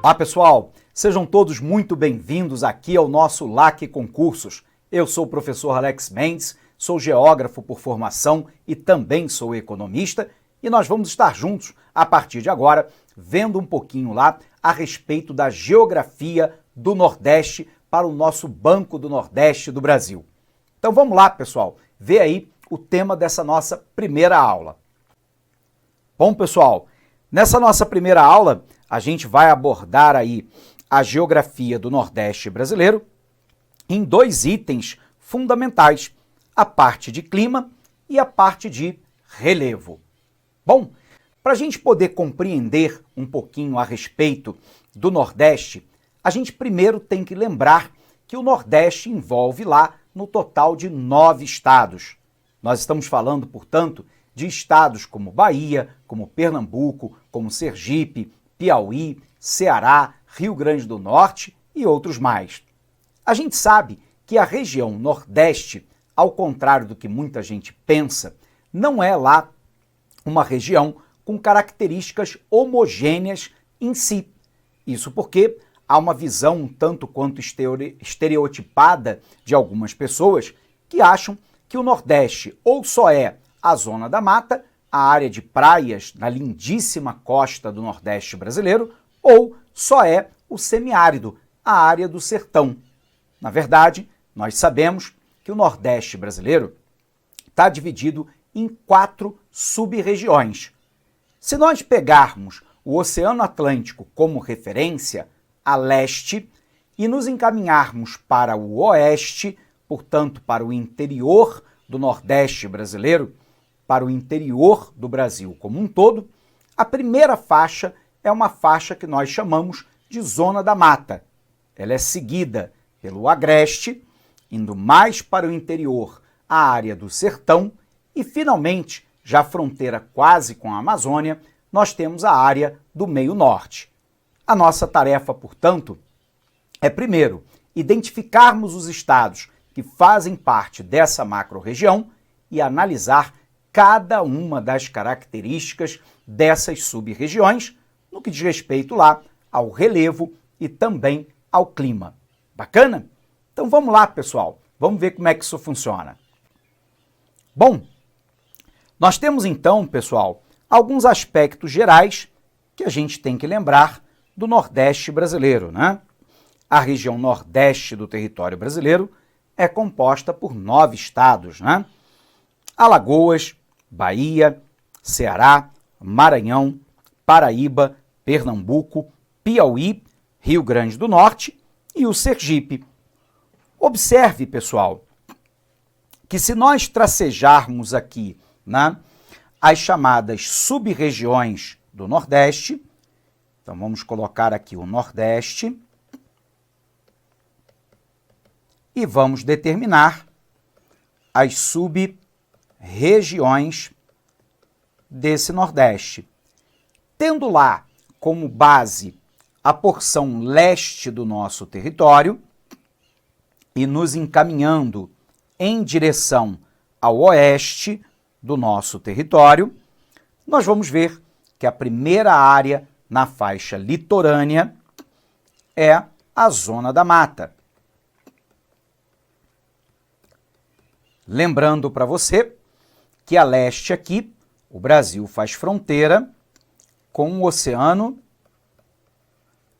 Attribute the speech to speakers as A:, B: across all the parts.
A: Olá pessoal, sejam todos muito bem-vindos aqui ao nosso LAC Concursos. Eu sou o professor Alex Mendes, sou geógrafo por formação e também sou economista e nós vamos estar juntos a partir de agora vendo um pouquinho lá a respeito da geografia do Nordeste para o nosso Banco do Nordeste do Brasil. Então vamos lá pessoal, ver aí o tema dessa nossa primeira aula. Bom pessoal, nessa nossa primeira aula a gente vai abordar aí a geografia do Nordeste brasileiro em dois itens fundamentais, a parte de clima e a parte de relevo. Bom, para a gente poder compreender um pouquinho a respeito do Nordeste, a gente primeiro tem que lembrar que o Nordeste envolve lá no total de 9 estados. Nós estamos falando, portanto, de estados como Bahia, como Pernambuco, como Sergipe, Piauí, Ceará, Rio Grande do Norte e outros mais. A gente sabe que a região Nordeste, ao contrário do que muita gente pensa, não é lá uma região com características homogêneas em si. Isso porque há uma visão um tanto quanto estereotipada de algumas pessoas que acham que o Nordeste ou só é a zona da mata, a área de praias na lindíssima costa do Nordeste brasileiro, ou só é o semiárido, a área do sertão. Na verdade, nós sabemos que o Nordeste brasileiro está dividido em 4 sub-regiões. Se nós pegarmos o Oceano Atlântico como referência, a leste, e nos encaminharmos para o oeste, portanto para o interior do Nordeste brasileiro, para o interior do Brasil como um todo, a primeira faixa é uma faixa que nós chamamos de Zona da Mata. Ela é seguida pelo Agreste, indo mais para o interior, a área do Sertão, e finalmente, já fronteira quase com a Amazônia, nós temos a área do Meio Norte. A nossa tarefa, portanto, é primeiro identificarmos os estados que fazem parte dessa macro-região e analisar cada uma das características dessas sub-regiões, no que diz respeito lá ao relevo e também ao clima. Bacana? Então vamos lá, pessoal. Vamos ver como é que isso funciona. Bom, nós temos então, pessoal, alguns aspectos gerais que a gente tem que lembrar do Nordeste brasileiro, né? A região Nordeste do território brasileiro é composta por 9 estados, né? Alagoas, Bahia, Ceará, Maranhão, Paraíba, Pernambuco, Piauí, Rio Grande do Norte e o Sergipe. Observe, pessoal, que se nós tracejarmos aqui, né, as chamadas sub-regiões do Nordeste, então vamos colocar aqui o Nordeste e vamos determinar as sub-regiões desse Nordeste. Tendo lá como base a porção leste do nosso território e nos encaminhando em direção ao oeste do nosso território, nós vamos ver que a primeira área na faixa litorânea é a Zona da Mata. Lembrando para você que a leste aqui, o Brasil faz fronteira com o Oceano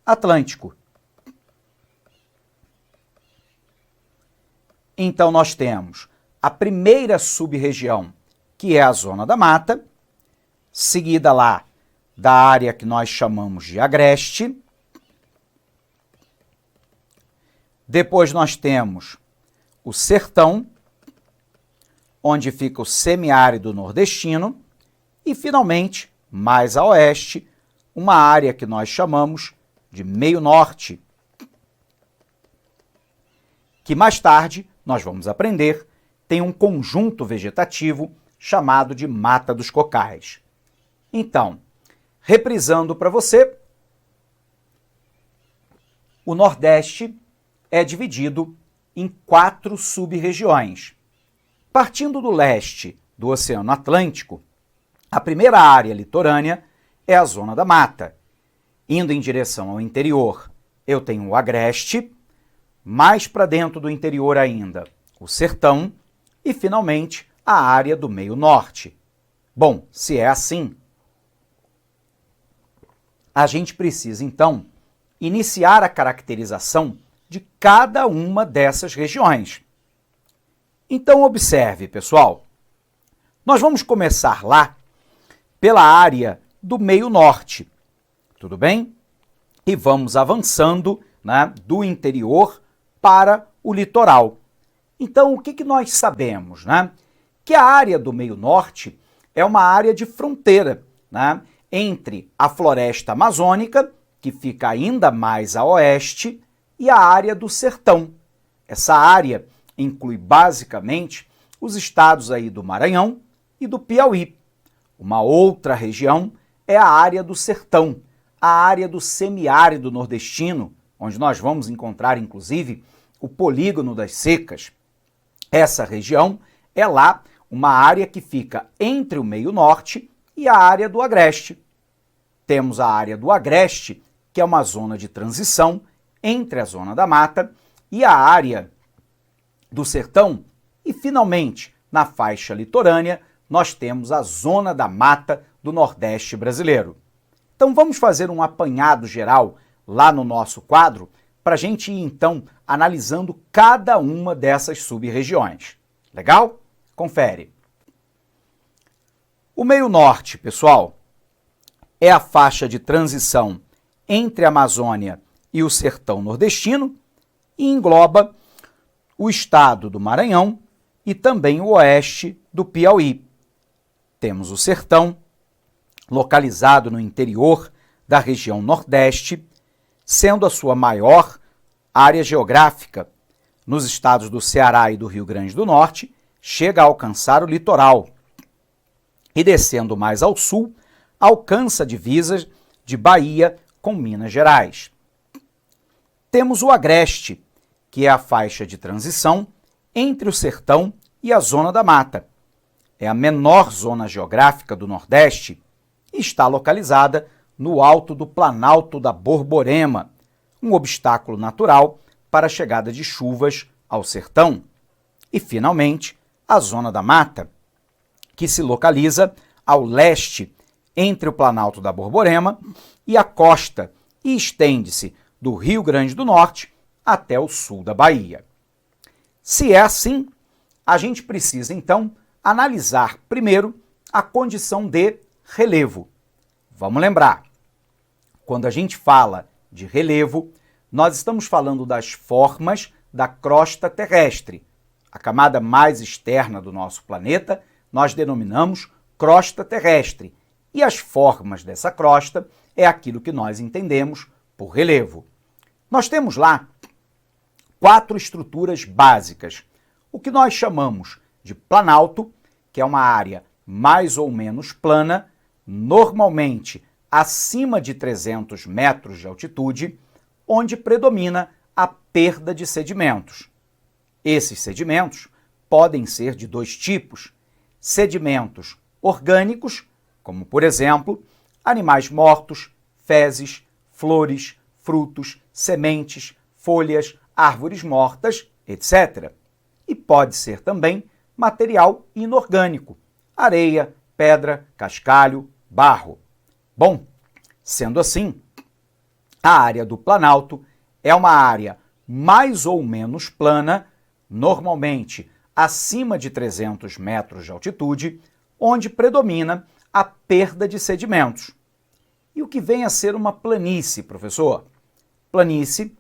A: Atlântico. Então nós temos a primeira sub-região, que é a Zona da Mata, seguida lá da área que nós chamamos de Agreste. Depois nós temos o Sertão, onde fica o semiárido nordestino, e finalmente, mais a oeste, uma área que nós chamamos de Meio Norte, que mais tarde nós vamos aprender, tem um conjunto vegetativo chamado de Mata dos Cocais. Então, reprisando para você, o Nordeste é dividido em 4 sub-regiões. Partindo do leste do Oceano Atlântico, a primeira área litorânea é a Zona da Mata. Indo em direção ao interior, eu tenho o agreste, mais para dentro do interior ainda, o sertão e, finalmente, a área do meio-norte. Bom, se é assim, a gente precisa, então, iniciar a caracterização de cada uma dessas regiões. Então, observe, pessoal, nós vamos começar lá pela área do meio-norte, tudo bem? E vamos avançando, né, do interior para o litoral. Então, o que nós sabemos, né? Que a área do meio-norte é uma área de fronteira, né, entre a floresta amazônica, que fica ainda mais a oeste, e a área do sertão. Essa área inclui basicamente os estados aí do Maranhão e do Piauí. Uma outra região é a área do sertão, a área do semiárido nordestino, onde nós vamos encontrar, inclusive, o polígono das secas. Essa região é lá uma área que fica entre o meio-norte e a área do agreste. Temos a área do agreste, que é uma zona de transição entre a zona da mata e a área do sertão. E, finalmente, na faixa litorânea, nós temos a zona da mata do Nordeste brasileiro. Então, vamos fazer um apanhado geral lá no nosso quadro para a gente ir, então, analisando cada uma dessas sub-regiões. Legal? Confere. O meio-norte, pessoal, é a faixa de transição entre a Amazônia e o sertão nordestino e engloba o estado do Maranhão e também o oeste do Piauí. Temos o sertão, localizado no interior da região nordeste, sendo a sua maior área geográfica. Nos estados do Ceará e do Rio Grande do Norte, chega a alcançar o litoral. E descendo mais ao sul, alcança divisas de Bahia com Minas Gerais. Temos o agreste, que é a faixa de transição entre o sertão e a zona da mata. É a menor zona geográfica do Nordeste e está localizada no alto do Planalto da Borborema, um obstáculo natural para a chegada de chuvas ao sertão. E, finalmente, a zona da mata, que se localiza ao leste entre o Planalto da Borborema e a costa e estende-se do Rio Grande do Norte até o sul da Bahia. Se é assim, a gente precisa, então, analisar primeiro a condição de relevo. Vamos lembrar, quando a gente fala de relevo, nós estamos falando das formas da crosta terrestre. A camada mais externa do nosso planeta nós denominamos crosta terrestre, e as formas dessa crosta é aquilo que nós entendemos por relevo. Nós temos lá 4 estruturas básicas, o que nós chamamos de planalto, que é uma área mais ou menos plana, normalmente acima de 300 metros de altitude, onde predomina a perda de sedimentos. Esses sedimentos podem ser de 2 tipos: sedimentos orgânicos, como, por exemplo, animais mortos, fezes, flores, frutos, sementes, folhas, árvores mortas, etc. E pode ser também material inorgânico, areia, pedra, cascalho, barro. Bom, sendo assim, a área do Planalto é uma área mais ou menos plana, normalmente acima de 300 metros de altitude, onde predomina a perda de sedimentos. E o que vem a ser uma planície, professor? Planície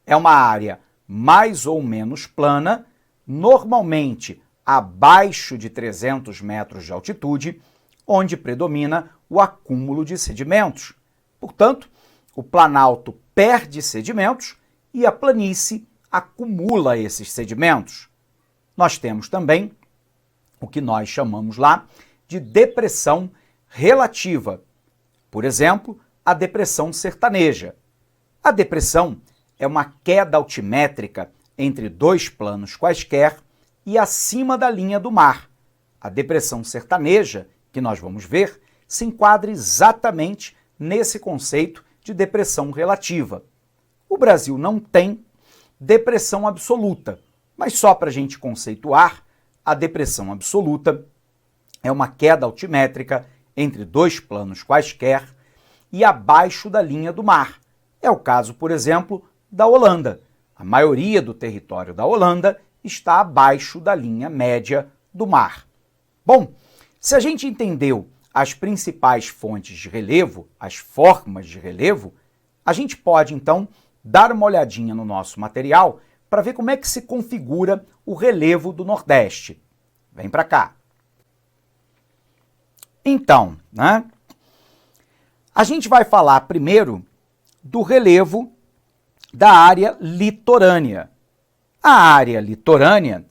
A: é uma área mais ou menos plana, normalmente abaixo de 300 metros de altitude, onde predomina o acúmulo de sedimentos. Portanto, o Planalto perde sedimentos e a planície acumula esses sedimentos. Nós temos também o que nós chamamos lá de depressão relativa. Por exemplo, a depressão sertaneja. A depressão é uma queda altimétrica entre 2 planos quaisquer e acima da linha do mar. A depressão sertaneja, que nós vamos ver, se enquadra exatamente nesse conceito de depressão relativa. O Brasil não tem depressão absoluta, mas só para a gente conceituar, a depressão absoluta é uma queda altimétrica entre dois planos quaisquer e abaixo da linha do mar. É o caso, por exemplo, da Holanda. A maioria do território da Holanda está abaixo da linha média do mar. Bom, se a gente entendeu as principais fontes de relevo, as formas de relevo, a gente pode, então, dar uma olhadinha no nosso material para ver como é que se configura o relevo do Nordeste. Vem para cá. Então, a gente vai falar primeiro do relevo da área litorânea. A área litorânea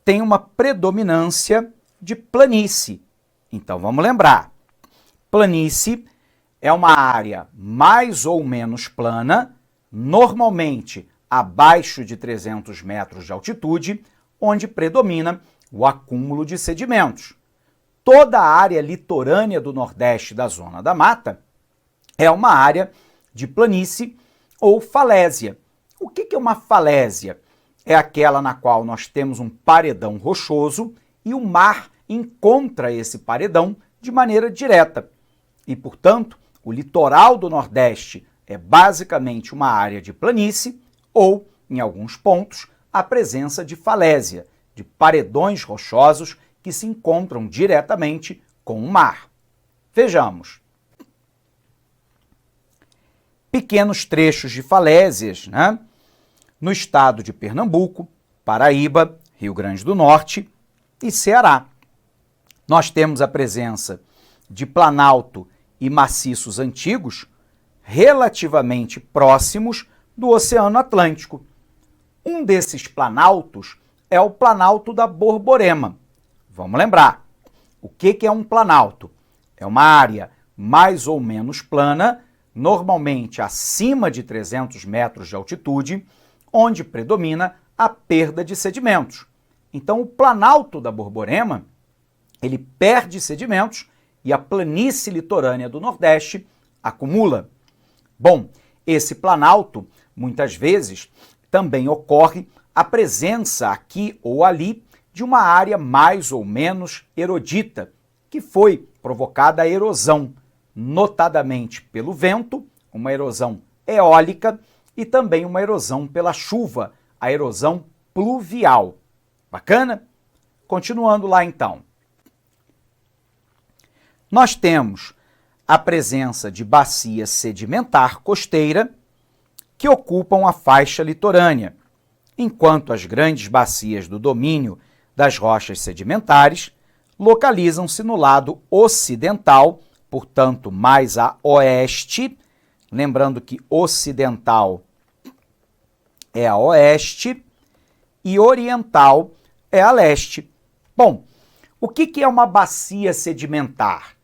A: tem uma predominância de planície. Então, vamos lembrar. Planície é uma área mais ou menos plana, normalmente abaixo de 300 metros de altitude, onde predomina o acúmulo de sedimentos. Toda a área litorânea do Nordeste da Zona da Mata é uma área de planície ou falésia. O que é uma falésia? É aquela na qual nós temos um paredão rochoso e o mar encontra esse paredão de maneira direta. E, portanto, o litoral do Nordeste é basicamente uma área de planície ou, em alguns pontos, a presença de falésia, de paredões rochosos que se encontram diretamente com o mar. Vejamos. Pequenos trechos de falésias, no estado de Pernambuco, Paraíba, Rio Grande do Norte e Ceará. Nós temos a presença de planalto e maciços antigos relativamente próximos do Oceano Atlântico. Um desses planaltos é o Planalto da Borborema. Vamos lembrar, o que é um planalto? É uma área mais ou menos plana, normalmente acima de 300 metros de altitude, onde predomina a perda de sedimentos. Então, o Planalto da Borborema, ele perde sedimentos e a planície litorânea do Nordeste acumula. Bom, esse planalto, muitas vezes, também ocorre a presença aqui ou ali de uma área mais ou menos erodita, que foi provocada a erosão, notadamente pelo vento, uma erosão eólica e também uma erosão pela chuva, a erosão pluvial. Bacana? Continuando lá então. Nós temos a presença de bacia sedimentar costeira que ocupam a faixa litorânea, enquanto as grandes bacias do domínio das rochas sedimentares localizam-se no lado ocidental, portanto, mais a oeste, lembrando que ocidental é a oeste e oriental é a leste. Bom, o que é uma bacia sedimentar?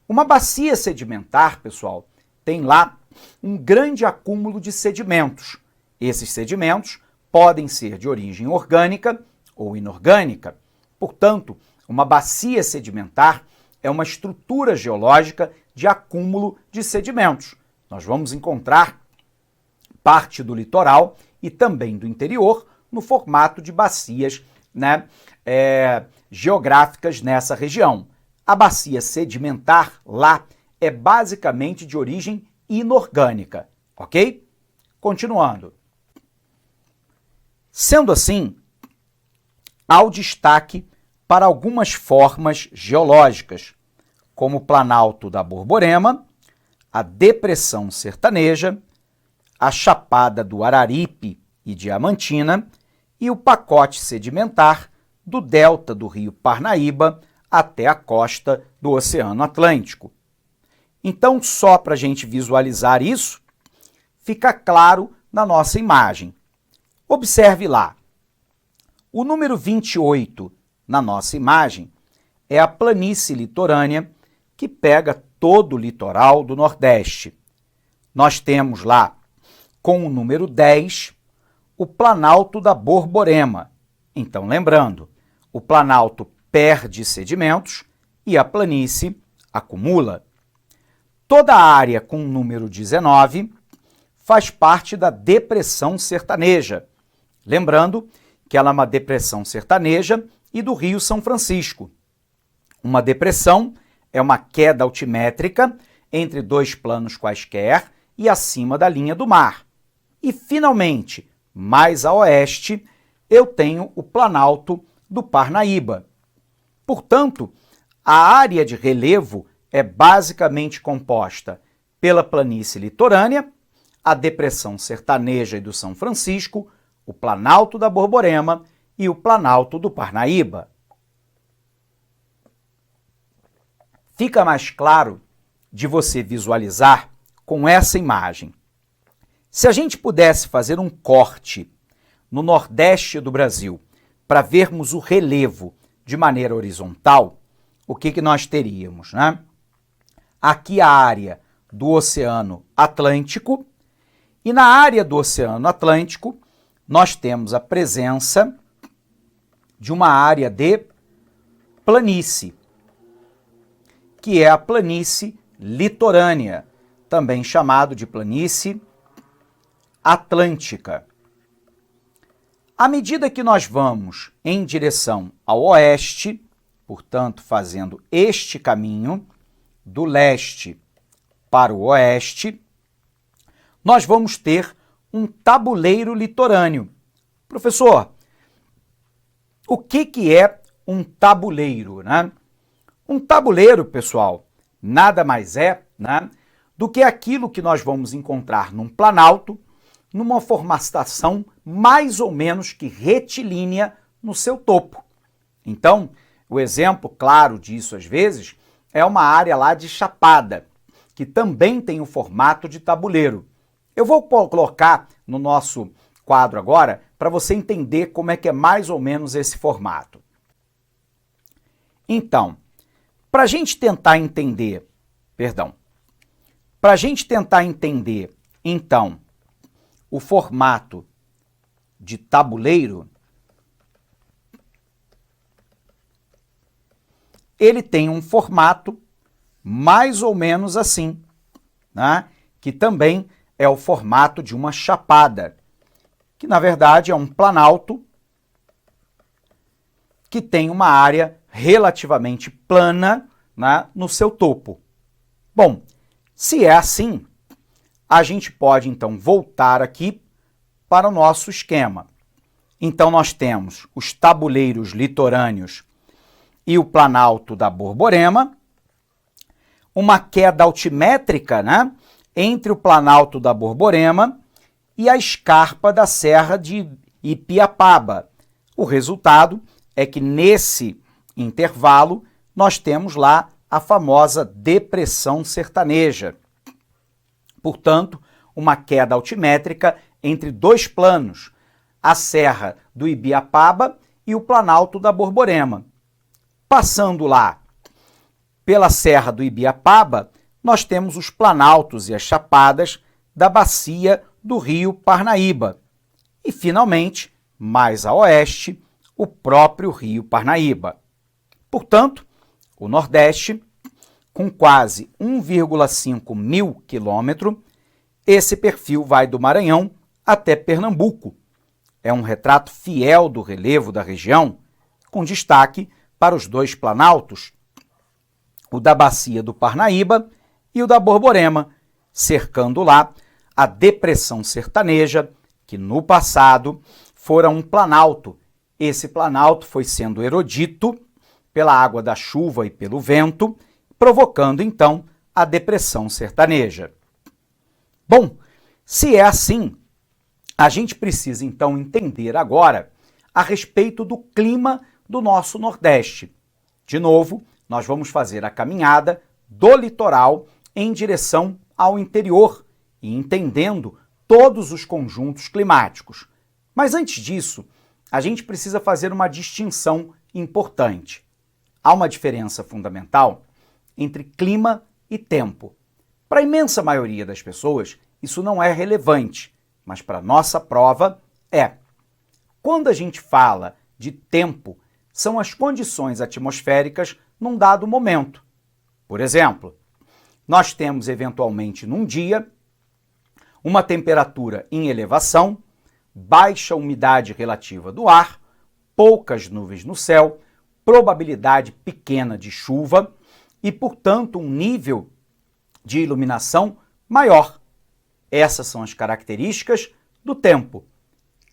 A: Uma bacia sedimentar, pessoal, tem lá um grande acúmulo de sedimentos. Esses sedimentos podem ser de origem orgânica ou inorgânica. Portanto, uma bacia sedimentar é uma estrutura geológica de acúmulo de sedimentos. Nós vamos encontrar parte do litoral e também do interior no formato de bacias geográficas nessa região. A bacia sedimentar lá é basicamente de origem inorgânica, ok? Continuando. Sendo assim, há o destaque para algumas formas geológicas, como o Planalto da Borborema, a Depressão Sertaneja, a Chapada do Araripe e Diamantina e o pacote sedimentar do delta do rio Parnaíba até a costa do Oceano Atlântico. Então, só para a gente visualizar isso, fica claro na nossa imagem. Observe lá. O número 28 na nossa imagem é a planície litorânea que pega todo o litoral do Nordeste. Nós temos lá, com o número 10, o Planalto da Borborema. Então, lembrando, o Planalto perde sedimentos e a planície acumula. Toda a área com o número 19 faz parte da depressão sertaneja. Lembrando que ela é uma depressão sertaneja e do Rio São Francisco. Uma depressão é uma queda altimétrica entre dois planos quaisquer e acima da linha do mar. E, finalmente, mais a oeste, eu tenho o Planalto do Parnaíba. Portanto, a área de relevo é basicamente composta pela planície litorânea, a depressão sertaneja e do São Francisco, o Planalto da Borborema e o Planalto do Parnaíba. Fica mais claro de você visualizar com essa imagem. Se a gente pudesse fazer um corte no Nordeste do Brasil para vermos o relevo de maneira horizontal, o que nós teríamos, né? Aqui a área do Oceano Atlântico, e na área do Oceano Atlântico nós temos a presença de uma área de planície, que é a planície litorânea, também chamado de planície atlântica. À medida que nós vamos em direção ao oeste, portanto, fazendo este caminho do leste para o oeste, nós vamos ter um tabuleiro litorâneo. Professor, o que é um tabuleiro, né? Um tabuleiro, pessoal, nada mais é, né, do que aquilo que nós vamos encontrar num planalto, numa formatação mais ou menos que retilínea no seu topo. Então, o exemplo claro disso, às vezes, é uma área lá de Chapada, que também tem o formato de tabuleiro. Eu vou colocar no nosso quadro agora para você entender como é que é mais ou menos esse formato. Então, para a gente tentar entender, então, o formato de tabuleiro, ele tem um formato mais ou menos assim, né? Que também é o formato de uma chapada, que na verdade é um planalto que tem uma área relativamente plana, né, no seu topo. Bom, se é assim, a gente pode então voltar aqui para o nosso esquema. Então nós temos os tabuleiros litorâneos e o Planalto da Borborema, uma queda altimétrica, né, entre o Planalto da Borborema e a escarpa da Serra de Ibiapaba. O resultado é que nesse intervalo nós temos lá a famosa depressão sertaneja. Portanto, uma queda altimétrica entre dois planos, a Serra do Ibiapaba e o Planalto da Borborema. Passando lá pela Serra do Ibiapaba, nós temos os planaltos e as chapadas da bacia do rio Parnaíba. E, finalmente, mais a oeste, o próprio rio Parnaíba. Portanto, o Nordeste, com quase 1,5 mil quilômetros, esse perfil vai do Maranhão até Pernambuco. É um retrato fiel do relevo da região, com destaque para os dois planaltos, o da bacia do Parnaíba e o da Borborema, cercando lá a depressão sertaneja, que no passado fora um planalto. Esse planalto foi sendo erodito pela água da chuva e pelo vento, provocando então a depressão sertaneja. Bom, se é assim, a gente precisa então entender agora a respeito do clima do nosso Nordeste. De novo, nós vamos fazer a caminhada do litoral em direção ao interior e entendendo todos os conjuntos climáticos. Mas antes disso, a gente precisa fazer uma distinção importante. Há uma diferença fundamental entre clima e tempo. Para a imensa maioria das pessoas, isso não é relevante, mas para a nossa prova é. Quando a gente fala de tempo, são as condições atmosféricas num dado momento. Por exemplo, nós temos eventualmente num dia uma temperatura em elevação, baixa umidade relativa do ar, poucas nuvens no céu, probabilidade pequena de chuva e, portanto, um nível de iluminação maior. Essas são as características do tempo.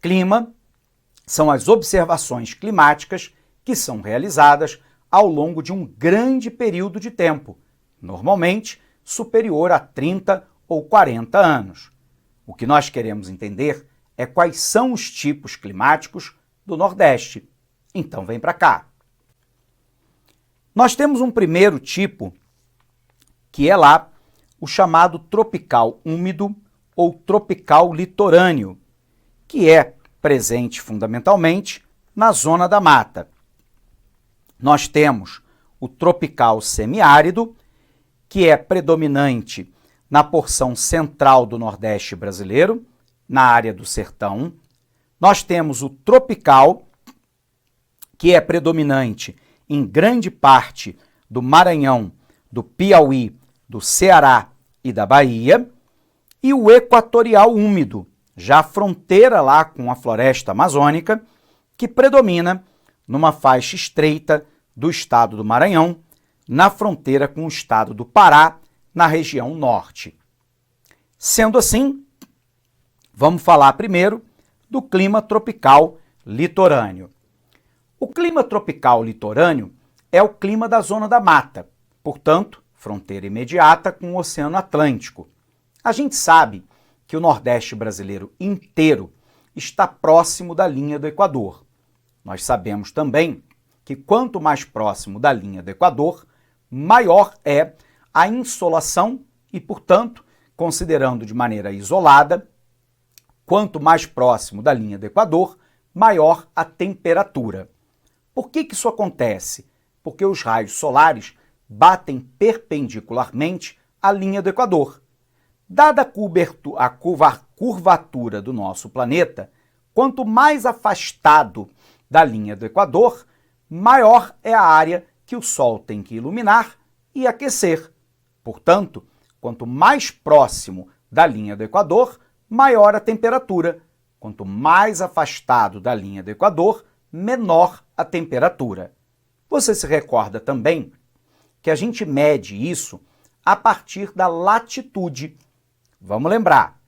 A: Clima são as observações climáticas que são realizadas ao longo de um grande período de tempo, normalmente superior a 30 ou 40 anos. O que nós queremos entender é quais são os tipos climáticos do Nordeste. Então vem para cá. Nós temos um primeiro tipo, que é lá o chamado tropical úmido ou tropical litorâneo, que é presente fundamentalmente na zona da mata. Nós temos o tropical semiárido, que é predominante na porção central do Nordeste brasileiro, na área do sertão. Nós temos o tropical, que é predominante em grande parte do Maranhão, do Piauí, do Ceará e da Bahia, e o equatorial úmido, já fronteira lá com a floresta amazônica, que predomina numa faixa estreita do estado do Maranhão, na fronteira com o estado do Pará, na região norte. Sendo assim, vamos falar primeiro do clima tropical litorâneo. O clima tropical litorâneo é o clima da zona da mata, portanto, fronteira imediata com o Oceano Atlântico. A gente sabe que o Nordeste brasileiro inteiro está próximo da linha do Equador. Nós sabemos também que quanto mais próximo da linha do Equador, maior é a insolação e, portanto, considerando de maneira isolada, quanto mais próximo da linha do Equador, maior a temperatura. Por que isso acontece? Porque os raios solares batem perpendicularmente à linha do Equador. Dada a curvatura do nosso planeta, quanto mais afastado da linha do Equador, maior é a área que o Sol tem que iluminar e aquecer. Portanto, quanto mais próximo da linha do Equador, maior a temperatura. Quanto mais afastado da linha do Equador, menor a temperatura. Você se recorda também que a gente mede isso a partir da latitude. Vamos lembrar,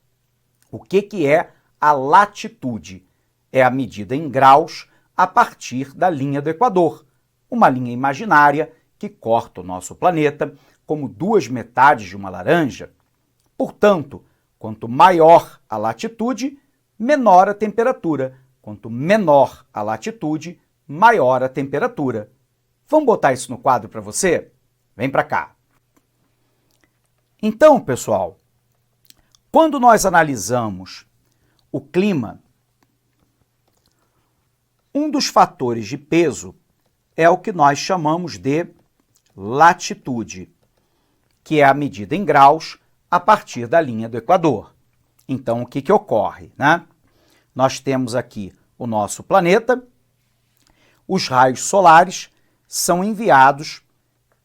A: o que é a latitude? É a medida em graus a partir da linha do Equador, uma linha imaginária que corta o nosso planeta como duas metades de uma laranja. Portanto, quanto maior a latitude, menor a temperatura. Quanto menor a latitude, maior a temperatura. Vamos botar isso no quadro para você? Vem para cá. Então, pessoal, quando nós analisamos o clima, um dos fatores de peso é o que nós chamamos de latitude, que é a medida em graus a partir da linha do Equador. Então, o que ocorre, né? Nós temos aqui o nosso planeta, os raios solares são enviados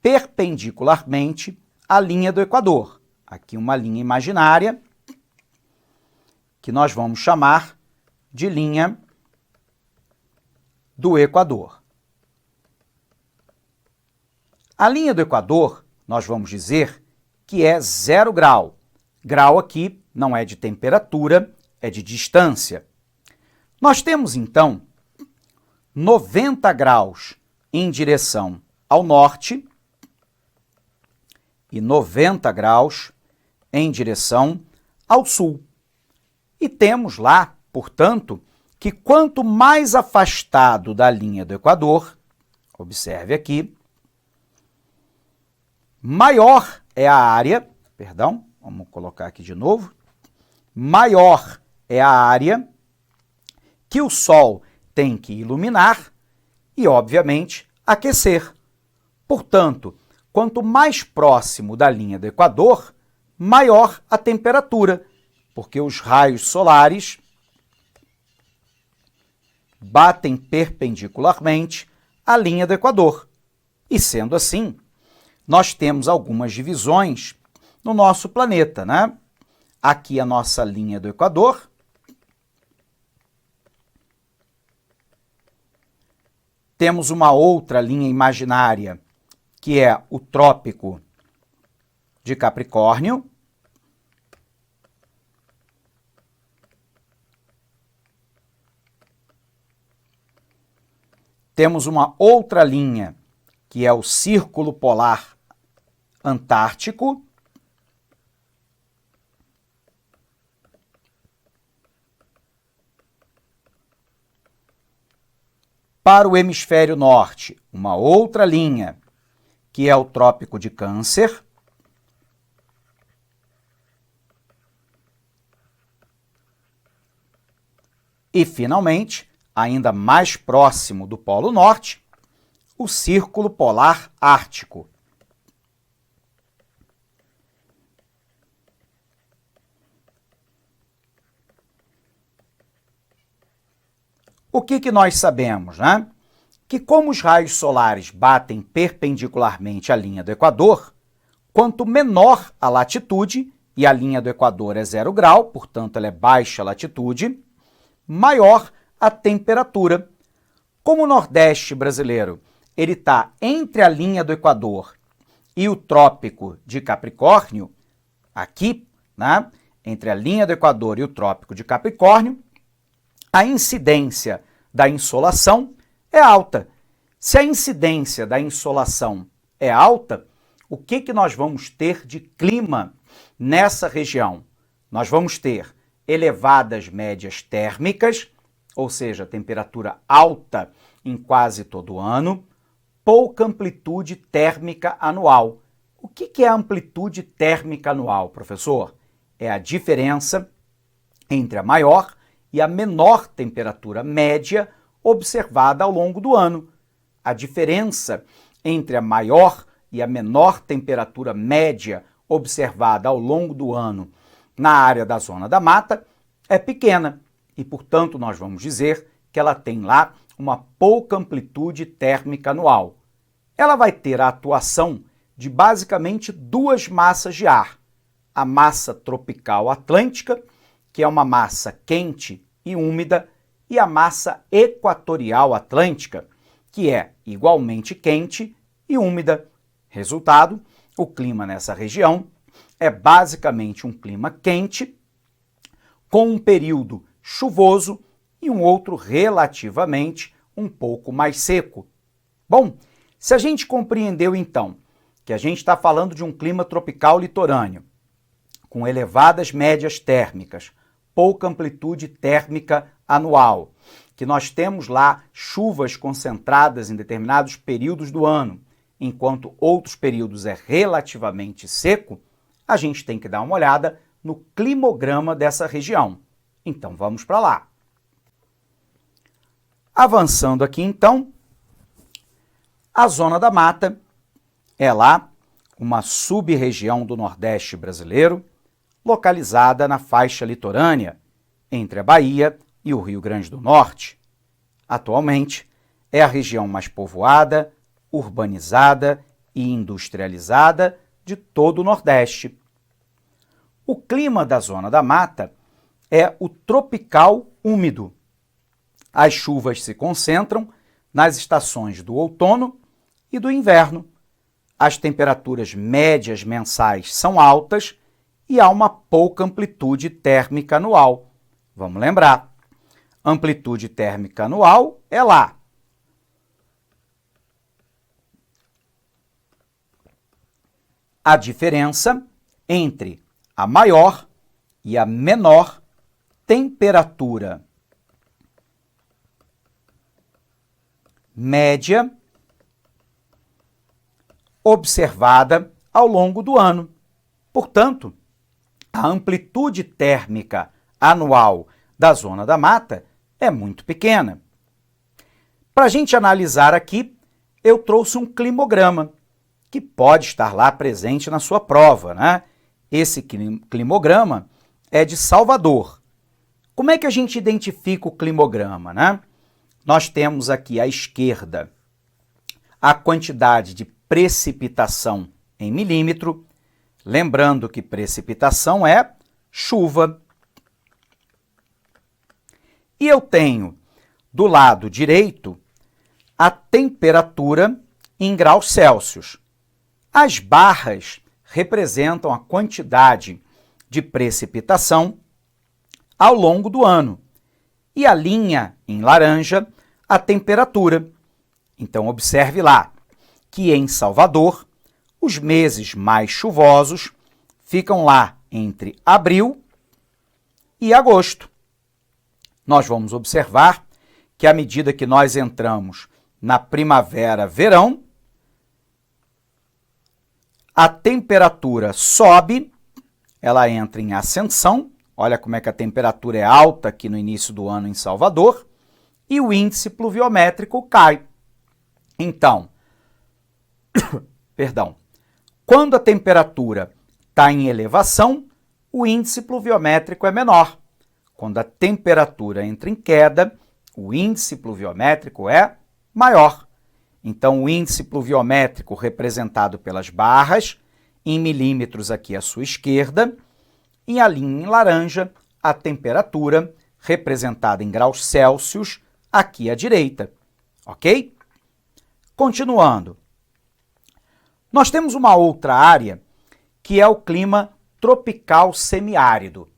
A: perpendicularmente à linha do Equador. Aqui uma linha imaginária que nós vamos chamar de linha do Equador. A linha do Equador, nós vamos dizer que é 0 grau. Grau aqui não é de temperatura, é de distância. Nós temos, então, 90 graus em direção ao norte e 90 graus em direção ao sul. E temos lá, portanto, que quanto mais afastado da linha do Equador, observe aqui, maior é a área, vamos colocar aqui de novo, maior é a área que o Sol tem que iluminar e, obviamente, aquecer. Portanto, quanto mais próximo da linha do Equador, maior a temperatura, porque os raios solares batem perpendicularmente à linha do Equador. E sendo assim, nós temos algumas divisões no nosso planeta, né? Aqui a nossa linha do Equador. Temos uma outra linha imaginária, que é o Trópico de Capricórnio. Temos uma outra linha, que é o Círculo Polar Antártico. Para o hemisfério norte, uma outra linha, que é o Trópico de Câncer. E, finalmente, ainda mais próximo do Polo Norte, o Círculo Polar Ártico. O que nós sabemos, né? Que como os raios solares batem perpendicularmente à linha do Equador, quanto menor a latitude, e a linha do Equador é 0 grau, portanto ela é baixa latitude, maior a temperatura. Como o Nordeste brasileiro ele está entre a linha do Equador e o Trópico de Capricórnio, aqui, né, entre a linha do Equador e o Trópico de Capricórnio, a incidência da insolação é alta. Se a incidência da insolação é alta, o que nós vamos ter de clima nessa região? Nós vamos ter elevadas médias térmicas, ou seja, temperatura alta em quase todo o ano, pouca amplitude térmica anual. O que é a amplitude térmica anual, professor? É a diferença entre a maior e a menor temperatura média observada ao longo do ano. A diferença entre a maior e a menor temperatura média observada ao longo do ano na área da zona da mata é pequena e, portanto, nós vamos dizer que ela tem lá uma pouca amplitude térmica anual. Ela vai ter a atuação de basicamente duas massas de ar. A massa tropical atlântica, que é uma massa quente e úmida, e a massa equatorial atlântica, que é igualmente quente e úmida. Resultado, o clima nessa região é basicamente um clima quente, com um período chuvoso e um outro relativamente um pouco mais seco. Bom, se a gente compreendeu então que a gente está falando de um clima tropical litorâneo, com elevadas médias térmicas, pouca amplitude térmica anual, que nós temos lá chuvas concentradas em determinados períodos do ano, enquanto outros períodos é relativamente seco, a gente tem que dar uma olhada no climograma dessa região. Então vamos para lá. Avançando aqui então, a zona da mata é lá uma sub-região do Nordeste brasileiro, localizada na faixa litorânea, entre a Bahia e o Rio Grande do Norte. Atualmente, é a região mais povoada, urbanizada e industrializada de todo o Nordeste. O clima da zona da mata é o tropical úmido. As chuvas se concentram nas estações do outono e do inverno. As temperaturas médias mensais são altas e há uma pouca amplitude térmica anual. Vamos lembrar, amplitude térmica anual é lá. A diferença entre a maior e a menor temperatura média observada ao longo do ano. Portanto, a amplitude térmica anual da zona da mata é muito pequena. Para a gente analisar aqui, eu trouxe um climograma, que pode estar lá presente na sua prova, né? Esse climograma é de Salvador. Como é que a gente identifica o climograma, né? Nós temos aqui à esquerda a quantidade de precipitação em milímetro, Lembrando que precipitação é chuva. E eu tenho do lado direito a temperatura em graus Celsius. As barras representam a quantidade de precipitação ao longo do ano. E a linha em laranja, a temperatura. Então, observe lá que em Salvador, os meses mais chuvosos ficam lá entre abril e agosto. Nós vamos observar que à medida que nós entramos na primavera-verão, a temperatura sobe, ela entra em ascensão. Olha como é que a temperatura é alta aqui no início do ano em Salvador, e o índice pluviométrico cai. Então, quando a temperatura está em elevação, o índice pluviométrico é menor. Quando a temperatura entra em queda, o índice pluviométrico é maior. Então, o índice pluviométrico representado pelas barras, em milímetros aqui à sua esquerda, e a linha em laranja, a temperatura representada em graus Celsius aqui à direita. Ok? Continuando. Nós temos uma outra área que é o clima tropical semiárido.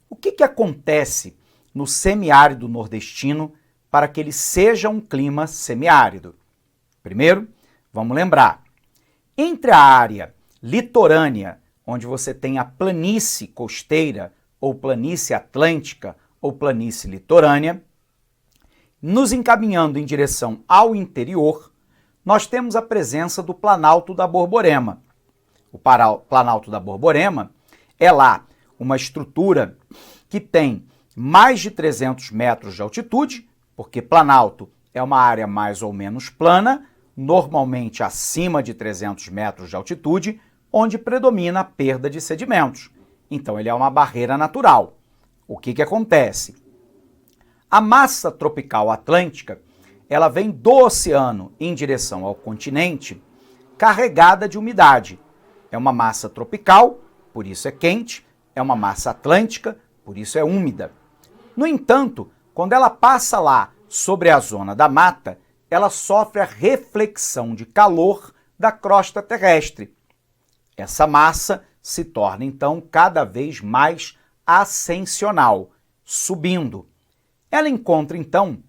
A: O que acontece no semiárido nordestino para que ele seja um clima semiárido? Primeiro, vamos lembrar, entre a área litorânea, onde você tem a planície costeira, ou planície atlântica, ou planície litorânea, nos encaminhando em direção ao interior, nós temos a presença do Planalto da Borborema. O Planalto da Borborema é lá uma estrutura que tem mais de 300 metros de altitude, porque Planalto é uma área mais ou menos plana, normalmente acima de 300 metros de altitude, onde predomina a perda de sedimentos. Então, ele é uma barreira natural. O que acontece? A massa tropical atlântica, ela vem do oceano em direção ao continente, carregada de umidade. É uma massa tropical, por isso é quente, é uma massa atlântica, por isso é úmida. No entanto, quando ela passa lá sobre a zona da mata, ela sofre a reflexão de calor da crosta terrestre. Essa massa se torna, então, cada vez mais ascensional, subindo. Ela encontra, então,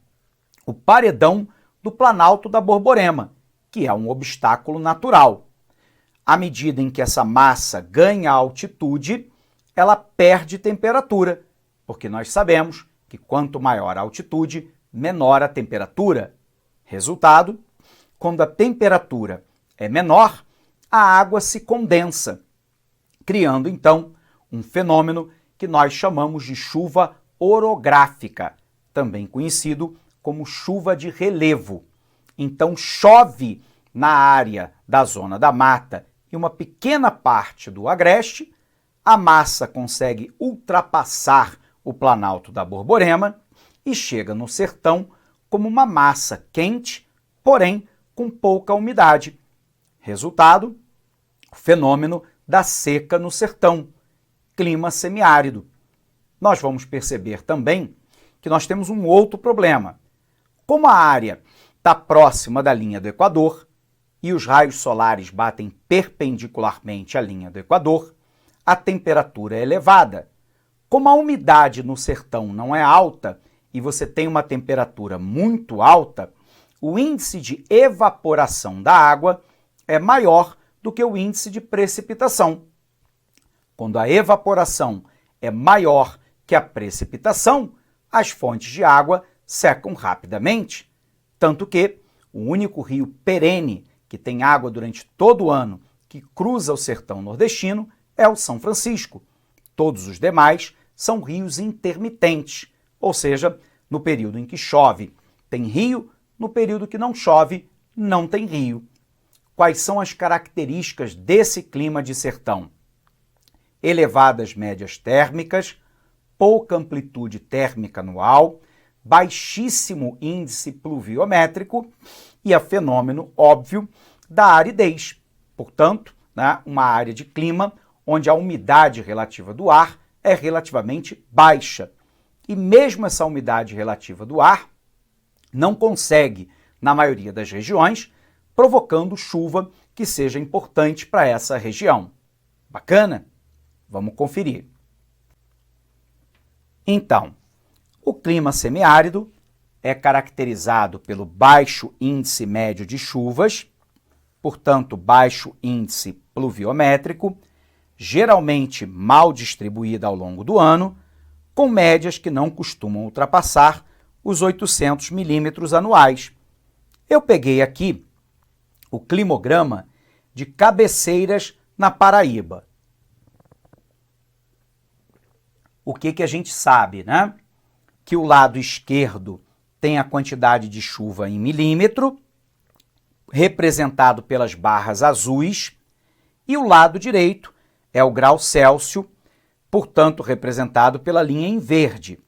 A: o paredão do Planalto da Borborema, que é um obstáculo natural. À medida em que essa massa ganha altitude, ela perde temperatura, porque nós sabemos que quanto maior a altitude, menor a temperatura. Resultado, quando a temperatura é menor, a água se condensa, criando então um fenômeno que nós chamamos de chuva orográfica, também conhecido como chuva de relevo. Então chove na área da zona da mata e uma pequena parte do agreste, a massa consegue ultrapassar o Planalto da Borborema e chega no sertão como uma massa quente, porém com pouca umidade. Resultado, o fenômeno da seca no sertão, clima semiárido. Nós vamos perceber também que nós temos um outro problema. Como a área está próxima da linha do Equador e os raios solares batem perpendicularmente à linha do Equador, a temperatura é elevada. Como a umidade no sertão não é alta e você tem uma temperatura muito alta, o índice de evaporação da água é maior do que o índice de precipitação. Quando a evaporação é maior que a precipitação, as fontes de água secam rapidamente, tanto que o único rio perene que tem água durante todo o ano que cruza o sertão nordestino é o São Francisco. Todos os demais são rios intermitentes, ou seja, no período em que chove tem rio, no período que não chove não tem rio. Quais são as características desse clima de sertão? Elevadas médias térmicas, pouca amplitude térmica anual, baixíssimo índice pluviométrico e a fenômeno óbvio da aridez. Portanto, uma área de clima onde a umidade relativa do ar é relativamente baixa. E mesmo essa umidade relativa do ar não consegue, na maioria das regiões, provocando chuva que seja importante para essa região. Bacana? Vamos conferir. Então, o clima semiárido é caracterizado pelo baixo índice médio de chuvas, portanto, baixo índice pluviométrico, geralmente mal distribuída ao longo do ano, com médias que não costumam ultrapassar os 800 milímetros anuais. Eu peguei aqui o climograma de Cabeceiras, na Paraíba. O que a gente sabe, né? Que o lado esquerdo tem a quantidade de chuva em milímetro, representado pelas barras azuis, e o lado direito é o grau Celsius, portanto representado pela linha em verde.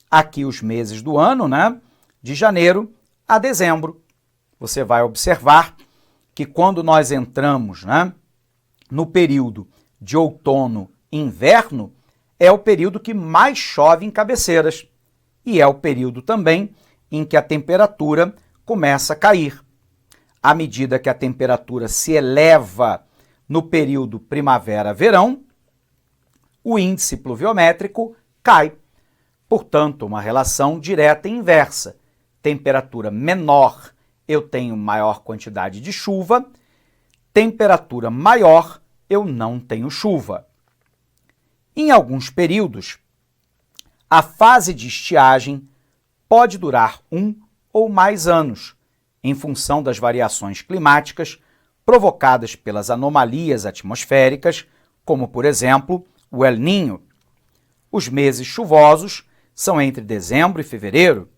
A: Aqui os meses do ano, né? De janeiro a dezembro. Você vai observar que quando nós entramos, né, no período de outono e inverno, é o período que mais chove em Cabeceiras e é o período também em que a temperatura começa a cair. À medida que a temperatura se eleva no período primavera-verão, o índice pluviométrico cai. Portanto, uma relação direta e inversa. Temperatura menor, eu tenho maior quantidade de chuva. Temperatura maior, eu não tenho chuva. Em alguns períodos, a fase de estiagem pode durar 1 ou mais anos, em função das variações climáticas provocadas pelas anomalias atmosféricas, como, por exemplo, o El Niño. Os meses chuvosos são entre dezembro e fevereiro.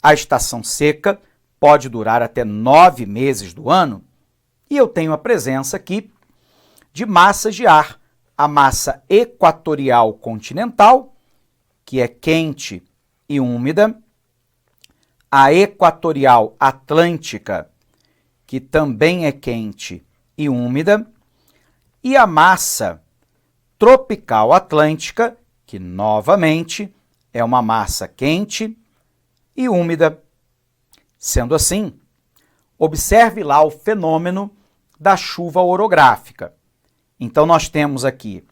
A: A estação seca pode durar até 9 meses do ano. E eu tenho a presença aqui de massas de ar, a massa equatorial continental, que é quente e úmida, a equatorial atlântica, que também é quente e úmida, e a massa tropical atlântica, que novamente é uma massa quente e úmida. Sendo assim, observe lá o fenômeno da chuva orográfica. Então, nós temos aqui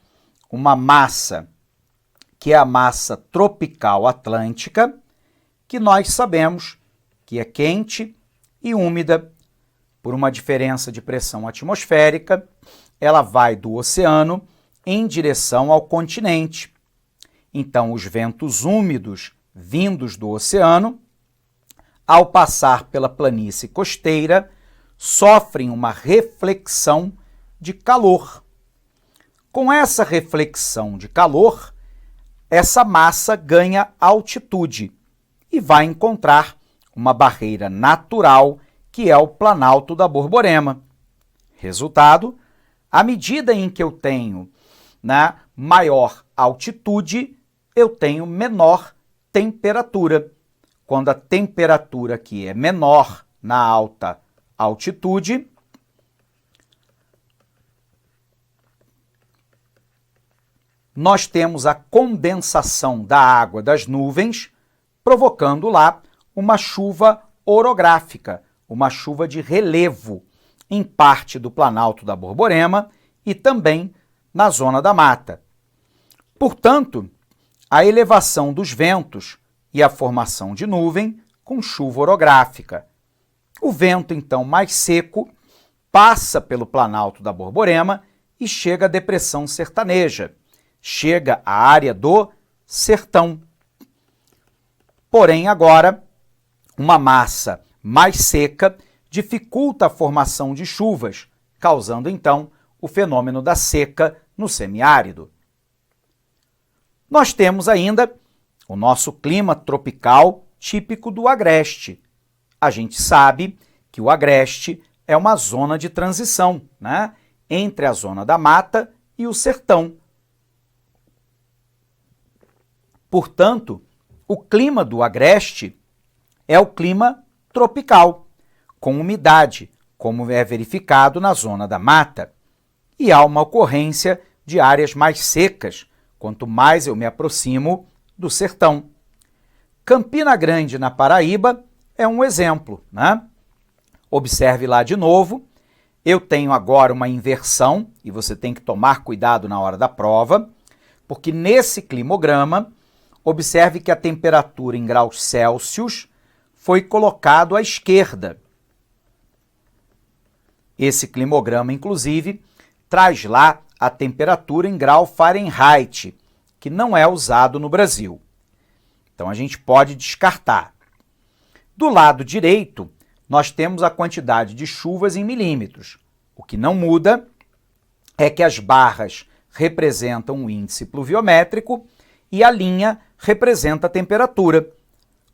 A: uma massa, que é a massa tropical atlântica, que nós sabemos que é quente e úmida. Por uma diferença de pressão atmosférica, ela vai do oceano em direção ao continente. Então, os ventos úmidos vindos do oceano, ao passar pela planície costeira, sofrem uma reflexão de calor. Com essa reflexão de calor, essa massa ganha altitude e vai encontrar uma barreira natural, que é o Planalto da Borborema. Resultado, à medida em que eu tenho maior altitude, eu tenho menor temperatura. Quando a temperatura aqui é menor na alta altitude, nós temos a condensação da água das nuvens, provocando lá uma chuva orográfica, uma chuva de relevo, em parte do Planalto da Borborema e também na zona da mata. Portanto, a elevação dos ventos e a formação de nuvem com chuva orográfica. O vento, então, mais seco, passa pelo Planalto da Borborema e chega à depressão sertaneja, chega à área do sertão. Porém, agora, uma massa mais seca dificulta a formação de chuvas, causando, então, o fenômeno da seca no semiárido. Nós temos ainda o nosso clima tropical típico do Agreste. A gente sabe que o Agreste é uma zona de transição, né, entre a zona da mata e o sertão. Portanto, o clima do Agreste é o clima tropical, com umidade, como é verificado na zona da mata, e há uma ocorrência de áreas mais secas, quanto mais eu me aproximo do sertão. Campina Grande, na Paraíba, é um exemplo, né? Observe lá de novo, eu tenho agora uma inversão, e você tem que tomar cuidado na hora da prova, porque nesse climograma, observe que a temperatura em graus Celsius foi colocado à esquerda. Esse climograma, inclusive, traz lá a temperatura em grau Fahrenheit, que não é usado no Brasil. Então, a gente pode descartar. Do lado direito, nós temos a quantidade de chuvas em milímetros. O que não muda é que as barras representam o índice pluviométrico e a linha representa a temperatura.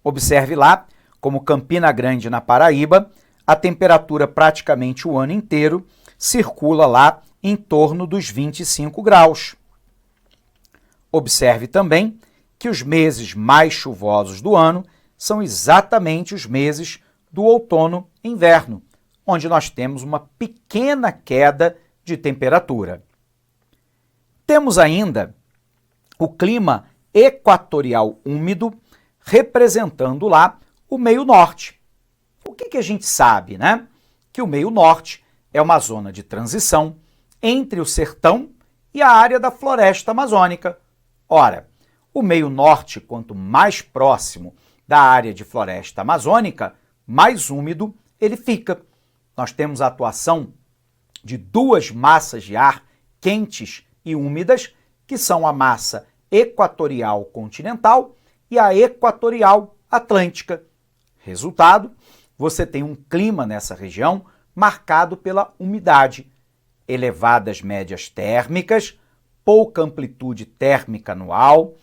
A: Observe lá, como Campina Grande, na Paraíba, a temperatura praticamente o ano inteiro circula lá em torno dos 25 graus. Observe também que os meses mais chuvosos do ano são exatamente os meses do outono e inverno, onde nós temos uma pequena queda de temperatura. Temos ainda o clima equatorial úmido, representando lá o meio norte. O que a gente sabe, né? Que o meio norte é uma zona de transição entre o sertão e a área da floresta amazônica. Ora, o meio norte, quanto mais próximo da área de floresta amazônica, mais úmido ele fica. Nós temos a atuação de duas massas de ar quentes e úmidas, que são a massa equatorial continental e a equatorial atlântica. Resultado, você tem um clima nessa região marcado pela umidade, elevadas médias térmicas, pouca amplitude térmica anual.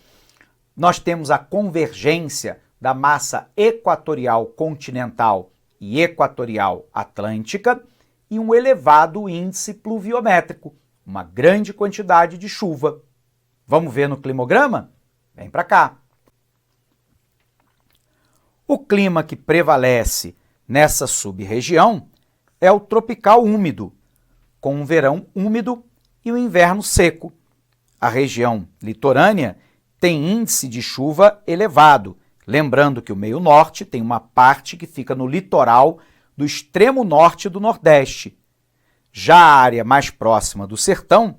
A: Nós temos a convergência da massa equatorial continental e equatorial atlântica e um elevado índice pluviométrico, uma grande quantidade de chuva. Vamos ver no climograma? Vem para cá. O clima que prevalece nessa sub-região é o tropical úmido, com um verão úmido e um inverno seco. A região litorânea tem índice de chuva elevado, lembrando que o meio norte tem uma parte que fica no litoral do extremo norte do Nordeste. Já a área mais próxima do sertão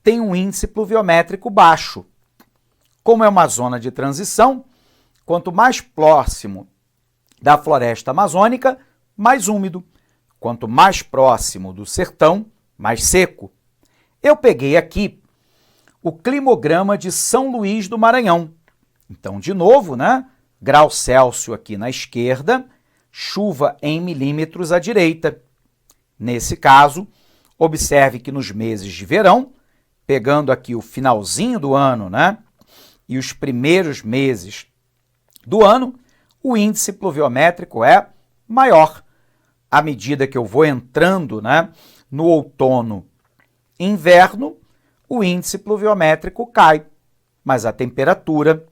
A: tem um índice pluviométrico baixo. Como é uma zona de transição, quanto mais próximo da floresta amazônica, mais úmido. Quanto mais próximo do sertão, mais seco. Eu peguei aqui o climograma de São Luís do Maranhão. Então, de novo, né? Grau Celsius aqui na esquerda, chuva em milímetros à direita. Nesse caso, observe que nos meses de verão, pegando aqui o finalzinho do ano, né? E os primeiros meses do ano, o índice pluviométrico é maior. À medida que eu vou entrando, né, no outono e inverno, o índice pluviométrico cai, mas a temperatura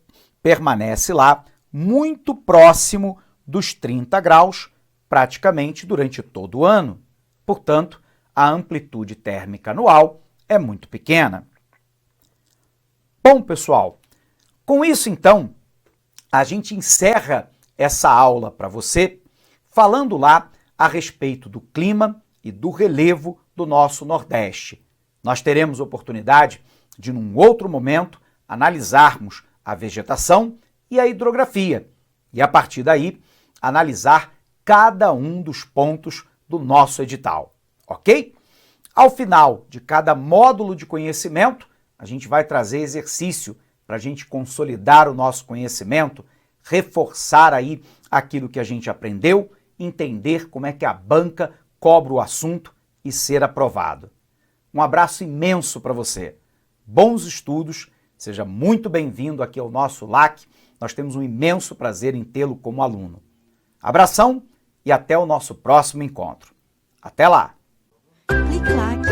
A: permanece lá muito próximo dos 30 graus, praticamente durante todo o ano. Portanto, a amplitude térmica anual é muito pequena. Bom, pessoal, com isso, então, a gente encerra essa aula para você, falando lá a respeito do clima e do relevo do nosso Nordeste. Nós teremos oportunidade de, num outro momento, analisarmos a vegetação e a hidrografia, e a partir daí, analisar cada um dos pontos do nosso edital, ok? Ao final de cada módulo de conhecimento, a gente vai trazer exercício para a gente consolidar o nosso conhecimento, reforçar aí aquilo que a gente aprendeu, entender como é que a banca cobra o assunto e ser aprovado. Um abraço imenso para você. Bons estudos, seja muito bem-vindo aqui ao nosso LAC. Nós temos um imenso prazer em tê-lo como aluno. Abração e até o nosso próximo encontro. Até lá!
B: Clique lá